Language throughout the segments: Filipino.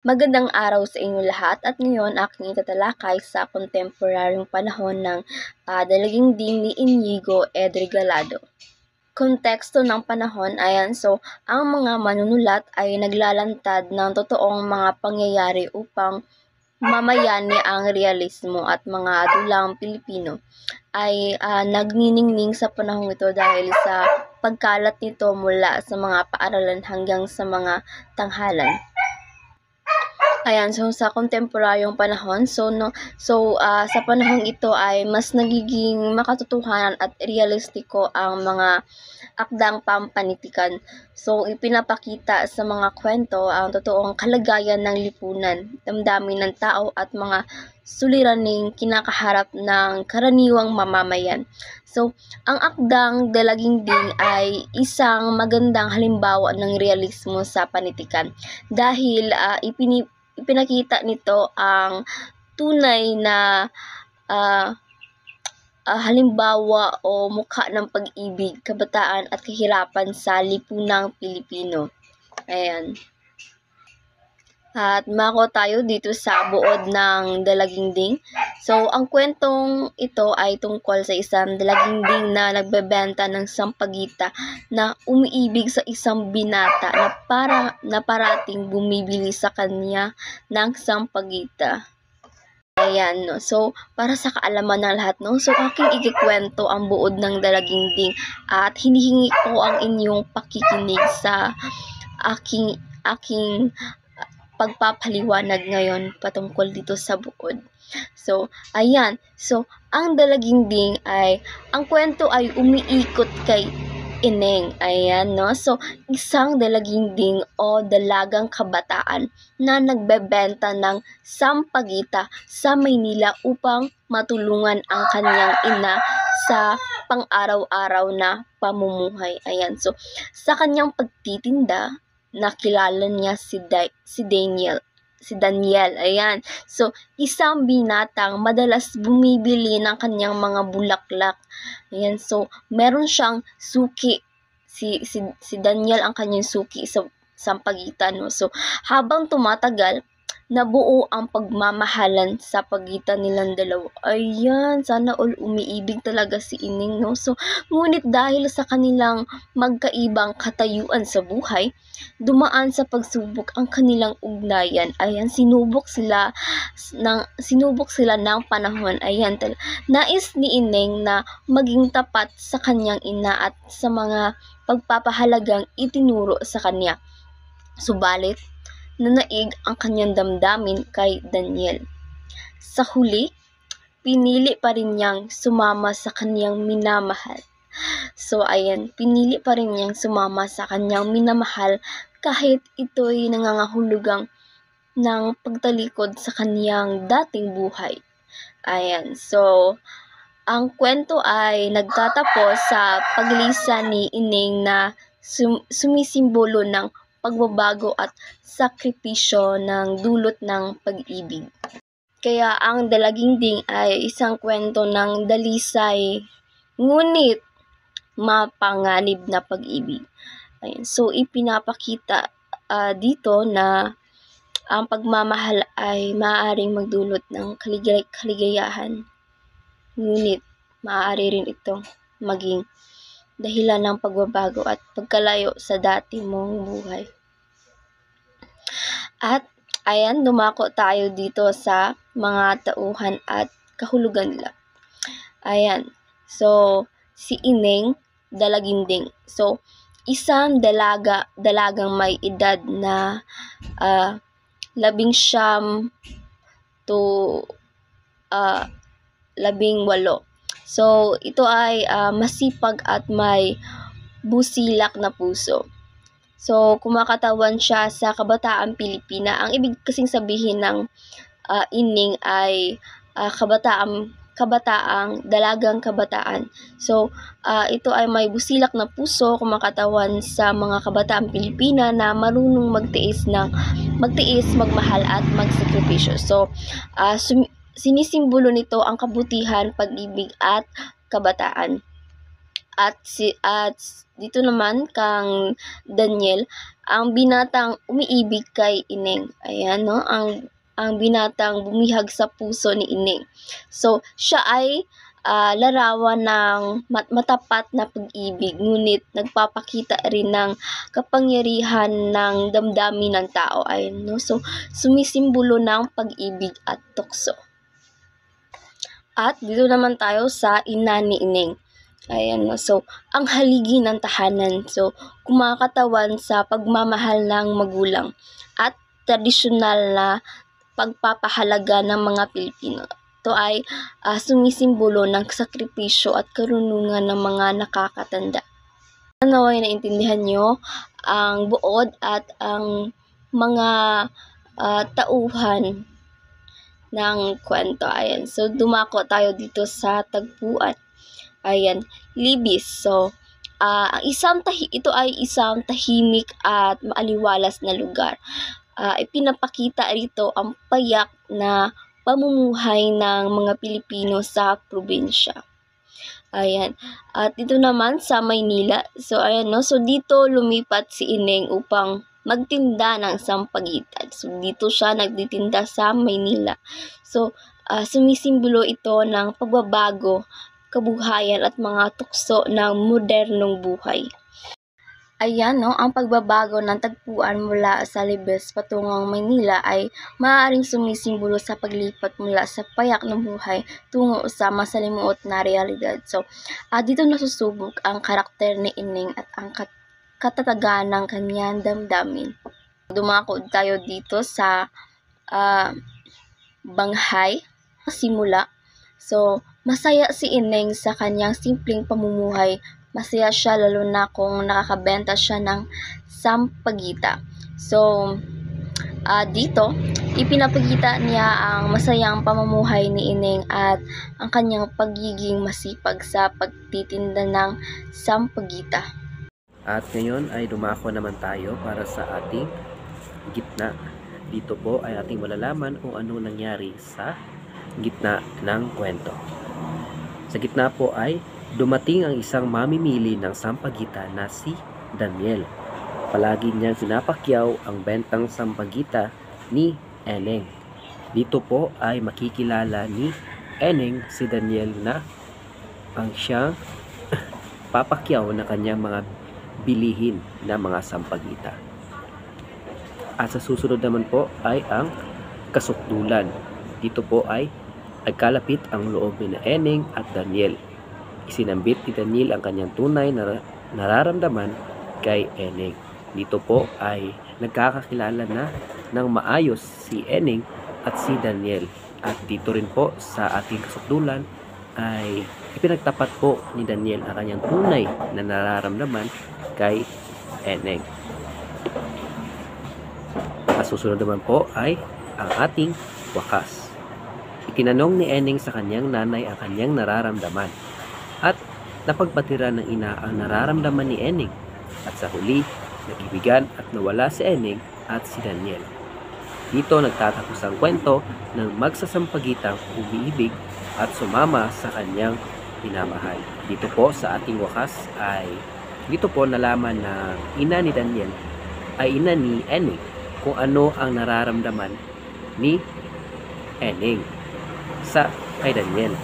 Magandang araw sa inyo lahat at ngayon aking itatalakay sa kontemporaryong panahon ng dalaginding ni Inigo Ed Regalado. Konteksto ng panahon, ayan, so ang mga manunulat ay naglalantad ng totoong mga pangyayari upang mamayani ang realismo at mga dulang Pilipino ay nagniningning sa panahong ito dahil sa pagkalat nito mula sa mga paaralan hanggang sa mga tanghalan. Ayan, so sa kontemporaryong panahon, sa panahong ito ay mas nagiging makatotohanan at realistiko ang mga akdang pampanitikan. So, ipinapakita sa mga kwento ang totoong kalagayan ng lipunan, damdamin ng tao at mga suliraning kinakaharap ng karaniwang mamamayan. So, ang akdang Dalaginding ay isang magandang halimbawa ng realismo sa panitikan dahil ipinakita nito ang tunay na halimbawa o mukha ng pag-ibig, kabataan at kahirapan sa lipunang Pilipino. Ayan. At mako tayo dito sa buod ng Dalaginding. So, ang kwentong ito ay tungkol sa isang dalaginding na nagbebenta ng sampagita na umiibig sa isang binata na parating bumibili sa kanya ng sampagita. Ayan, no. So, para sa kaalaman ng lahat, no. So, aking ikikwento ang buod ng Dalaginding at hinihingi ko ang inyong pakikinig sa aking pagpapaliwanag ngayon patungkol dito sa buod. So, ayan. So, ang Dalaginding ang kwento ay umiikot kay Ineng. Ayan, no? So, isang dalaginding o dalagang kabataan na nagbebenta ng sampagita sa Maynila upang matulungan ang kanyang ina sa pang-araw-araw na pamumuhay. Ayan, so, sa kanyang pagtitinda, nakilala niya si Daniel. Ayan. So, isang binatang madalas bumibili ng kanyang mga bulaklak. Ayan. So, meron siyang suki. Si Daniel ang kanyang suki sa sampagitan. No? So, habang tumatagal, nabuo ang pagmamahalan sa pagitan nilang dalawa. Ayan, sana all umiibig talaga si Ining, no? So, ngunit dahil sa kanilang magkaibang katayuan sa buhay, dumaan sa pagsubok ang kanilang ugnayan. Ayan, sinubok sila ng panahon. Ayan, nais ni Ineng na maging tapat sa kanyang ina at sa mga pagpapahalagang itinuro sa kanya. Subalit, nanaig ang kanyang damdamin kay Daniel. Sa huli, pinili pa rin niyang sumama sa kanyang minamahal. So, ayan, pinili pa rin niyang sumama sa kanyang minamahal kahit ito'y nangangahulugang ng pagtalikod sa kanyang dating buhay. Ayan, so, ang kwento ay nagtatapos sa paglisa ni Ineng na sumisimbolo ng pagbabago at sakripisyo ng dulot ng pag-ibig. Kaya ang Dalaginding ay isang kwento ng dalisay, ngunit mapanganib na pag-ibig. Ayan. So, ipinapakita dito na ang pagmamahal ay maaaring magdulot ng kaligayahan, ngunit maaari rin itong maging dahilan ng pagbabago at pagkalayo sa dati mong buhay. At ayan, dumako tayo dito sa mga tauhan at kahulugan nila. Ayan, so si Ineng Dalaginding. So, isang dalagang may edad na 19 to 18. So, ito ay masipag at may busilak na puso. So, kumakatawan siya sa kabataang Pilipina. Ang ibig kasing sabihin ng Ining ay dalagang kabataan. So, ito ay may busilak na puso, kumakatawan sa mga kabataang Pilipina na marunong magtiis, magmahal at magsakripisyo. So, sinisimbolo nito ang kabutihan, pag-ibig at kabataan. At dito naman kang Daniel ang binatang umiibig kay Ineng. Ayan, no? Ang binatang bumihag sa puso ni Ineng. So, siya ay larawan ng matapat na pag-ibig, ngunit nagpapakita rin ng kapangyarihan ng damdamin ng tao. Ayun, no? So, sumisimbolo ng pag-ibig at tukso. At dito naman tayo sa ina ni Ineng. Ayan, no? So, ang haligi ng tahanan. So, kumakatawan sa pagmamahal ng magulang at tradisyonal na pagpapahalaga ng mga Pilipino. Ito ay sumisimbolo ng sakripisyo at karunungan ng mga nakakatanda. Naway naintindihan nyo ang buod at ang mga tauhan ng kwento. Ayan. So, dumako tayo dito sa tagpuan. Ayan. Libis. So, ito ay isang tahimik at maaliwalas na lugar. Ipinapakita rito ang payak na pamumuhay ng mga Pilipino sa probinsya. Ayan. At dito naman sa Maynila. So, ayan, no? So, dito lumipat si Ineng upang magtinda ng sampagitan. So, dito siya nagtitinda sa Maynila. So, sumisimbolo ito ng pagbabago, kabuhayan at mga tukso ng modernong buhay. Ayan, no, ang pagbabago ng tagpuan mula sa Libis patungong Maynila ay maaaring sumisimbolo sa paglipat mula sa payak na buhay tungo sa masalimuot na realidad. So, dito nasusubok ang karakter ni Ineng at ang katatagan ng kanyang damdamin. Dumako tayo dito sa Banghay, simula. So, masaya si Ineng sa kanyang simpleng pamumuhay. Masaya siya lalo na kung nakakabenta siya ng sampagita. So, dito, ipinapakita niya ang masayang pamumuhay ni Ineng at ang kanyang pagiging masipag sa pagtitinda ng sampagita. At ngayon ay dumako naman tayo para sa ating gitna. Dito po ay ating malalaman kung ano nangyari sa gitna ng kwento. Sa gitna po ay dumating ang isang mamimili ng sampagita na si Daniel. Palagi niyang pinapakyaw ang bentang sampagita ni Eneng. Dito po ay makikilala ni Eneng si Daniel na ang siyang papakyaw na kanyang mga bilihin na mga sampagita. At sa susunod naman po ay ang kasukdulan. Dito po ay nagkalapit ang loob ni Eneng at Daniel. Isinambit ni Daniel ang kanyang tunay na nararamdaman kay Eneng. Dito po ay nagkakakilala na ng maayos si Eneng at si Daniel. At dito rin po sa ating kasukdulan ay ipinagtapat po ni Daniel ang kanyang tunay na nararamdaman kay Eneng. At susunod naman po ay ang ating wakas. Itinanong ni Eneng sa kanyang nanay ang kanyang nararamdaman. At napagbatira ng ina ang nararamdaman ni Eneng. At sa huli, nagibigan at nawala si Eneng at si Daniel. Dito nagtatapos ang kwento ng magsasampagitang umiibig at sumama sa kanyang minamahal. Dito po sa ating wakas ay dito po nalaman na ina ni Daniel ay ina ni Eneng kung ano ang nararamdaman ni Eneng sa kay Daniel.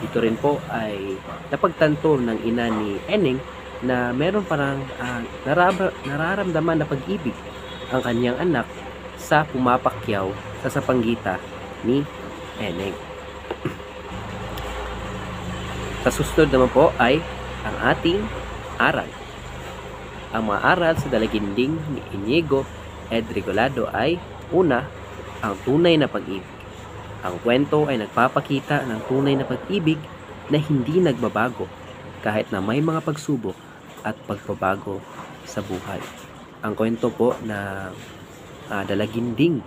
Dito rin po ay napagtanto ng ina ni Eneng na meron parang nararamdaman na pag-ibig ang kanyang anak sa pumapakyaw sa sapanggita ni Eneng. Sa susunod naman po ay ang ating aral. Ang mga aral sa dalaginding ni Inigo Edregolado ay una, ang tunay na pag-ibig. Ang kwento ay nagpapakita ng tunay na pag-ibig na hindi nagbabago kahit na may mga pagsubok at pagbabago sa buhay. Ang kwento po na dalaginding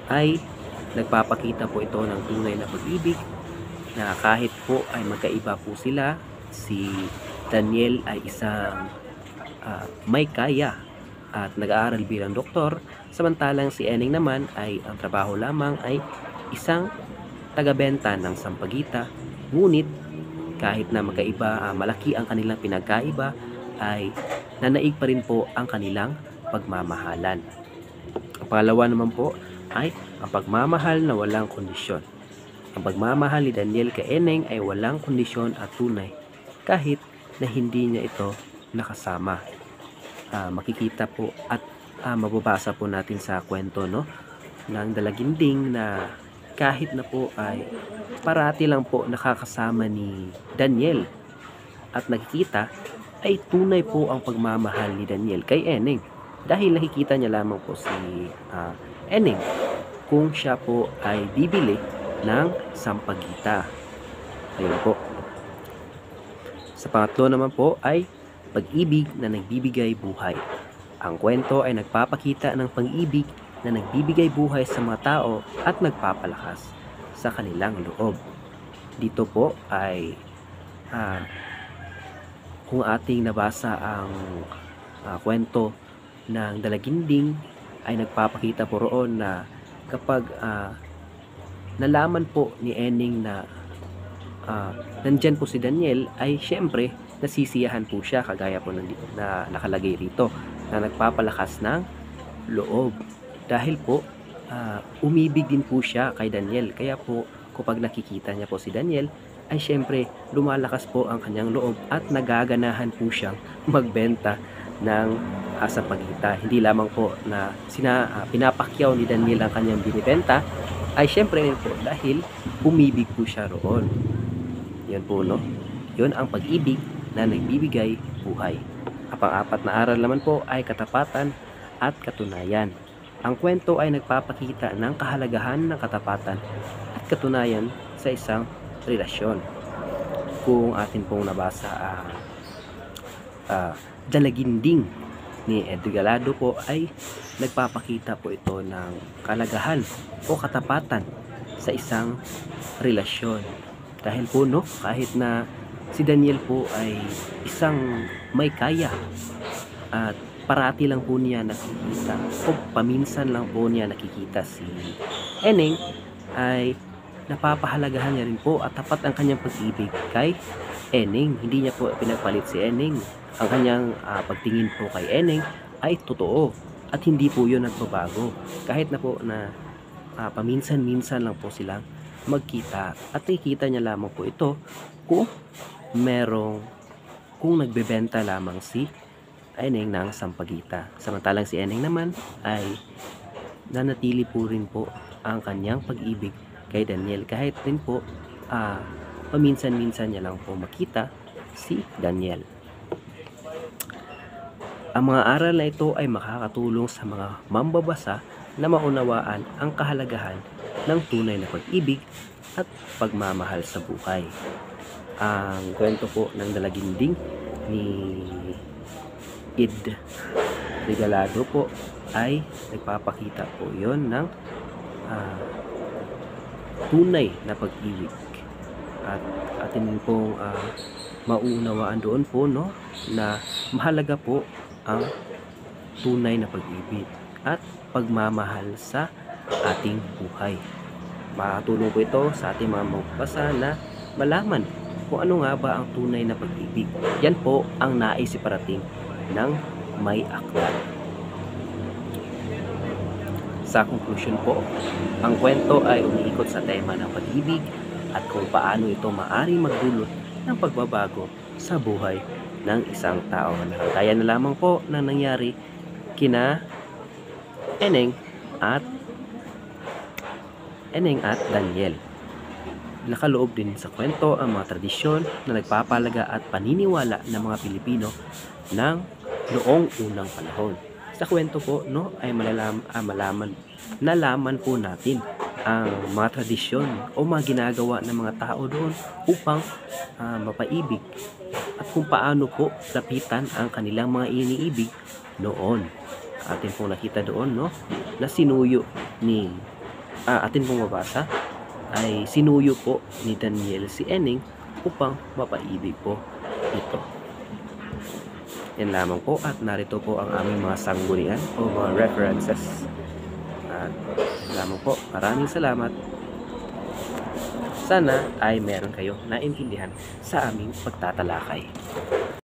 ay nagpapakita po ito ng tunay na pag-ibig na kahit po ay magkaiba po sila, si Daniel ay isang may kaya at nag-aaral bilang doktor, samantalang si Eneng naman ay ang trabaho lamang ay isang tagabenta ng sampagita. Ngunit kahit na magkaiba, malaki ang kanilang pinagkaiba, ay nanaig pa rin po ang kanilang pagmamahalan. Ang pangalawa naman po ay ang pagmamahal na walang kondisyon. Ang pagmamahal ni Daniel kay Eneng ay walang kondisyon at tunay kahit na hindi niya ito nakasama. Makikita po at mababasa po natin sa kwento ng dalaginding na kahit na po ay parati lang po nakakasama ni Daniel at nakikita ay tunay po ang pagmamahal ni Daniel kay Eneng dahil nakikita niya lamang po si Eneng kung siya po ay bibili ng sampagita. Ayun po. Sa pangatlo naman po ay pag-ibig na nagbibigay buhay. Ang kwento ay nagpapakita ng pag-ibig na nagbibigay buhay sa mga tao at nagpapalakas sa kanilang loob. Dito po ay kung ating nabasa ang kwento ng dalaginding ay nagpapakita po roon na kapag nalaman po ni Eneng na nandyan po si Daniel ay syempre nasisiyahan po siya kagaya po na nakalagay rito na nagpapalakas ng loob dahil po umibig din po siya kay Daniel kaya po kapag nakikita niya po si Daniel ay syempre lumalakas po ang kanyang loob at nagaganahan po siyang magbenta ng sampagita. Hindi lamang po na pinapakyaw ni Daniel ang kanyang binibenta ay syempre po dahil umibig po siya roon. Yan po yun ang pag-ibig na nagbibigay buhay. Ang pang-apat na aral naman po ay katapatan at katunayan. Ang kwento ay nagpapakita ng kahalagahan ng katapatan at katunayan sa isang relasyon. Kung atin pong nabasa dalaginding ni Edgar Galado po ay nagpapakita po ito ng kalagahan o katapatan sa isang relasyon. Dahil po kahit na si Daniel po ay isang may kaya at parati lang po niya nakikita o paminsan lang po niya nakikita si Eneng ay napapahalagahan niya rin po at tapat ang kanyang pag-ibig kay Eneng. Hindi niya po pinagpalit si Eneng. Ang kanyang pagtingin po kay Eneng ay totoo at hindi po yun nagbabago kahit na po na paminsan-minsan lang po silang magkita at nakikita niya lamang po ito kung nagbebenta lamang si Eneng ng sampagita. Samantalang si Eneng naman ay nanatili po rin po ang kanyang pag-ibig kay Daniel kahit din po paminsan-minsan niya lang po makita si Daniel. Ang mga aral na ito ay makakatulong sa mga mambabasa na maunawaan ang kahalagahan ng tunay na pag-ibig at pagmamahal sa buhay. Ang kwento po ng dalaginding ni Ed Regalado po ay nagpapakita po yon ng tunay na pag-ibig at atin pong maunawaan doon po na mahalaga po ang tunay na pag-ibig at pagmamahal sa ating buhay. Makatulong po ito sa ating mga magbasa na malaman kung ano nga ba ang tunay na pag-ibig. Yan po ang nais iparating ng may aklat. Sa konklusyon po, ang kwento ay umiikot sa tema ng pag-ibig at kung paano ito maaaring magdulot ng pagbabago sa buhay ng isang tao. Kaya na lamang po na nangyari kina Eneng at Daniel. Nakaloob din sa kwento ang mga tradisyon na nagpapalaga at paniniwala ng mga Pilipino ng noong unang panahon. Sa kwento po ay nalaman po natin ang mga tradisyon o mga ginagawa ng mga tao doon upang mapaibig at kung paano po lapitan ang kanilang mga iniibig noon. Atin pong nakita doon na sinuyo ni atin pong mabasa ay sinuyo po ni Daniel si Eneng upang mapaibig po ito. Yan lamang po at narito po ang aming mga sanggunian o mga references. At yan lamang po. Maraming salamat. Sana ay meron kayo naintindihan sa aming pagtatalakay.